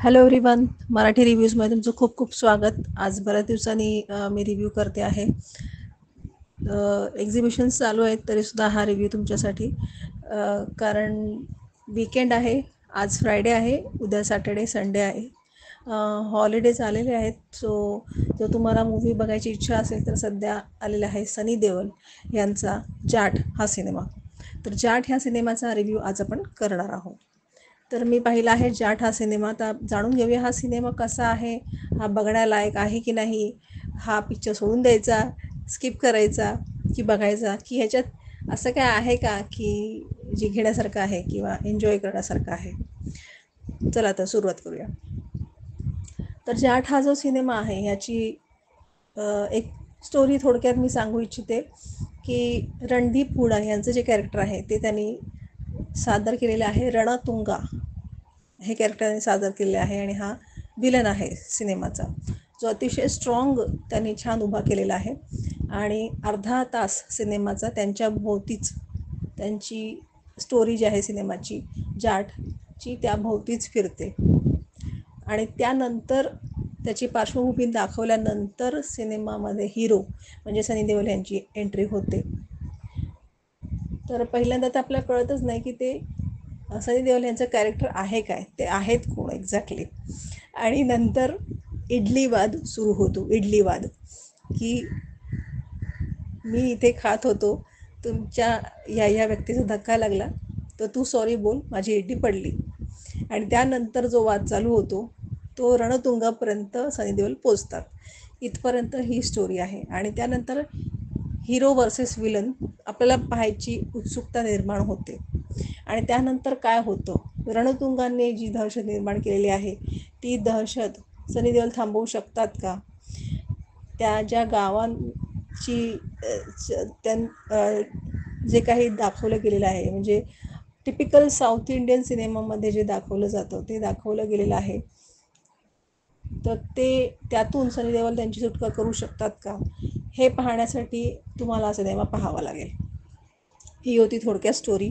Hello everyone, Marathi रिव्ह्यूजमध्ये तुमचं खूप खूप स्वागत. आज बऱ्याच दिवसांनी मी रिव्ह्यू करते आहे. एक्झिबिशन्स चालू आहेत तरीसुद्धा हा रिव्ह्यू तुमच्यासाठी, कारण वीकेंड आहे. आज फ्रायडे आहे, उद्या सॅटर्डे संडे आहे. हॉलिडेज आलेले आहेत. सो जर तुम्हाला मूव्ही बघायची इच्छा असेल तर सध्या आलेला आहे सनी देओल यांचा जाट हा सिनेमा. तर जाट ह्या सिनेमाचा रिव्ह्यू आज आपण करणार आहोत. तर मी पाहिला आहे जाट हा सिनेमा. आता जाणून घेऊया हा सिनेमा कसा आहे, हा बघण्यालायक आहे की नाही, हा पिक्चर सोडून द्यायचा, स्किप करायचा की बघायचा, की ह्याच्यात असं काय आहे का की जे घेण्यासारखं आहे किंवा एन्जॉय करण्यासारखं आहे. चला आता सुरुवात करूया. तर जाट हा जो सिनेमा आहे ह्याची एक स्टोरी थोडक्यात मी सांगू इच्छिते की रणदीप हुडा यांचं जे कॅरेक्टर आहे ते त्यांनी सादर केलेलं आहे. रणतुंगा हे कॅरेक्टरने सादर केले आहे आणि हा विलन आहे सिनेमाचा, जो अतिशय स्ट्रॉंग त्यांनी छान उभा केलेला आहे. आणि अर्धा तास सिनेमाचा त्यांच्या भोवतीच, त्यांची स्टोरी जी आहे सिनेमाची जाटची त्या भोवतीच फिरते. आणि त्यानंतर त्याची पार्श्वभूमी दाखवल्यानंतर सिनेमामध्ये हिरो म्हणजे सनी देओल यांची एंट्री होते. तर पहिल्यांदा तर आपल्याला कळतच नाही की ते सनी देओल यांचं कॅरेक्टर आहे काय, ते आहेत कोण एक्झॅक्टली. आणि नंतर इडलीवाद सुरू होतो. इडलीवाद की मी इथे खात होतो, तुमच्या या व्यक्तीचा धक्का लागला तर तू सॉरी बोल, माझी इडली पडली. आणि त्यानंतर जो वाद चालू होतो तो रणतुंगापर्यंत सनी देओल पोचतात. इथपर्यंत ही स्टोरी आहे. आणि त्यानंतर हिरो वर्सेस विलन आपल्याला पाहायची उत्सुकता निर्माण होते. आणि त्यानंतर काय होतं, रणतुंगाने जी दहशत निर्माण केलेली आहे ती दहशत सनी देओल थांबवू शकतात का? त्या ज्या गावांची जे काही दाखवलं गेलेलं आहे, म्हणजे टिपिकल साऊथ इंडियन सिनेमामध्ये जे दाखवलं जातं ते दाखवलं गेलेलं आहे, तर ते त्यातून सनी देओल त्यांची सुटका करू शकतात का, हे पाहण्यासाठी तुम्हाला हा सिनेमा पाहावा लागेल. ही होती थोडक्यात स्टोरी.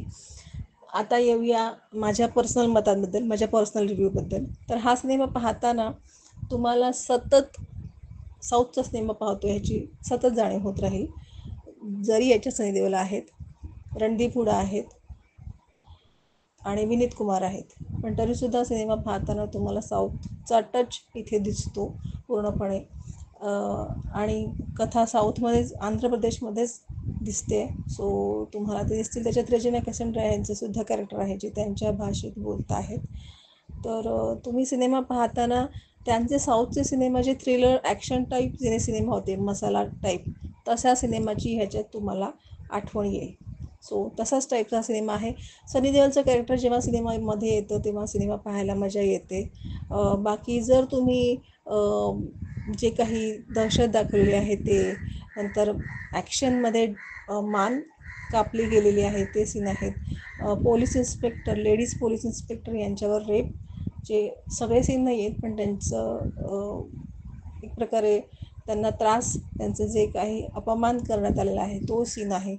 आता येऊया माझ्या पर्सनल मतांबद्दल, माझ्या पर्सनल रिव्ह्यूबद्दल. तर हा सिनेमा पाहताना तुम्हाला सतत साऊथचा सिनेमा पाहतो ह्याची सतत जाणीव होत राहील. जरी याच्या सनी देओल आहेत, रणदीप हुडा आहेत आणि विनीत कुमार आहेत, पण तरीसुद्धा सिनेमा पाहताना तुम्हाला साऊथचा टच इथे दिसतो पूर्णपणे. आणि कथा साऊथमध्येच, आंध्र प्रदेशमध्येच दिसते. सो तुम्हाला ते दिसतील. त्याच्यात रेजिना कॅसेंड्रा यांचं सुद्धा कॅरेक्टर आहे जे त्यांच्या भाषेत बोलत आहेत. तर तुम्ही सिनेमा पाहताना त्यांचे साऊथचे सिनेमा जे थ्रिलर ॲक्शन टाईप जे सिनेमा होते, मसाला टाईप, तशा सिनेमाची ह्याच्यात तुम्हाला आठवण येईल. सो तसाच टाईपचा सिनेमा आहे. सनी देओलचं कॅरेक्टर जेव्हा सिनेमामध्ये येतं तेव्हा सिनेमा पाहायला मजा येते. बाकी जर तुम्ही जे काही दहशत दाखवलेली आहे ते, नंतर ॲक्शनमध्ये मान कापली गेलेली आहे ते सीन आहेत. Police inspector, ladies police inspector यांच्यावर रेप, जे सगळे सीन नाही आहेत पण त्यांचं एक प्रकारे त्यांना त्रास, त्यांचं जे काही अपमान करण्यात आलेला आहे तो सीन आहे.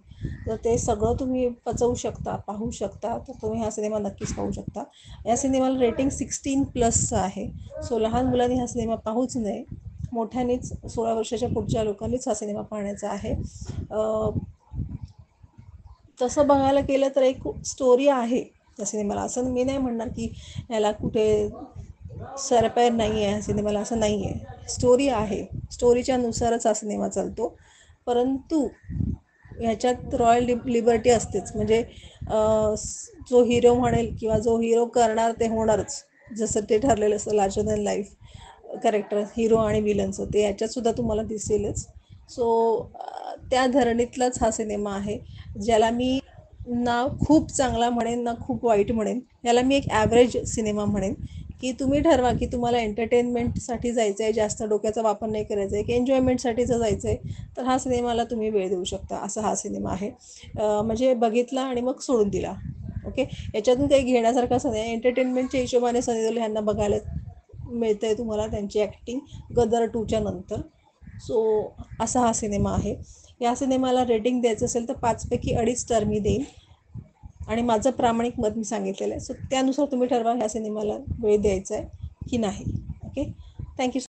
तर ते सगळं तुम्ही पचवू शकता, पाहू शकता, तर तुम्ही हा सिनेमा नक्कीच पाहू शकता. या सिनेमाला रेटिंग 16+ आहे. सो लहान मुलांनी हा सिनेमा पाहूच नये. मोठ्यानेच 16 वर्षाच्या पुढच्या लोकांनीच हा सिनेमा पाहण्याचा आहे. तसं बघायला गेलं तर एक स्टोरी आहे त्या सिनेमाला. असं मी नाही म्हणणार की याला कुठे सरपैर नाही आहे सिनेमाला, असं नाही आहे. स्टोरी आहे, स्टोरीच्या नुसारच हा सिनेमा चालतो. परंतु ह्याच्यात रॉयल लिबर्टी असतेच. म्हणजे जो हिरो म्हणेल किंवा जो हिरो करणार ते होणारच, जसं ते ठरलेलं असतं larger than life character hero आणि विलनचं, ते याच्यातसुद्धा तुम्हाला दिसेलच. सो त्या धरणीतलाच हा सिनेमा आहे, ज्याला मी ना खूप चांगला म्हणेन ना खूप वाईट म्हणेन. याला मी एक ॲव्हरेज सिनेमा म्हणेन. की तुम्ही ठरवा की तुम्हाला एंटरटेनमेंटसाठी जायचं आहे, जास्त डोक्याचा वापर नाही करायचा आहे, की एन्जॉयमेंटसाठी जर जायचं आहे तर हा सिनेमाला तुम्ही वेळ देऊ शकता. असा हा सिनेमा आहे. म्हणजे बघितला आणि मग सोडून दिला. ओके, याच्यातून काही घेण्यासारखं असं नाही. एंटरटेनमेंटच्या हिशोबाने सनी देओल ह्यांना बघायला मिळतं आहे तुम्हाला त्यांची ॲक्टिंग गदर 2च्या नंतर. सो असा हा सिनेमा आहे. या सिनेमाला रेटिंग द्यायचं असेल तर 5 पैकी 2.5 स्टार मी देईन. आणि माझं प्रामाणिक मत मी सांगितलेलं आहे. सो त्यानुसार तुम्ही ठरवा ह्या सिनेमाला वेळ द्यायचा आहे की नाही. ओके. थँक्यू.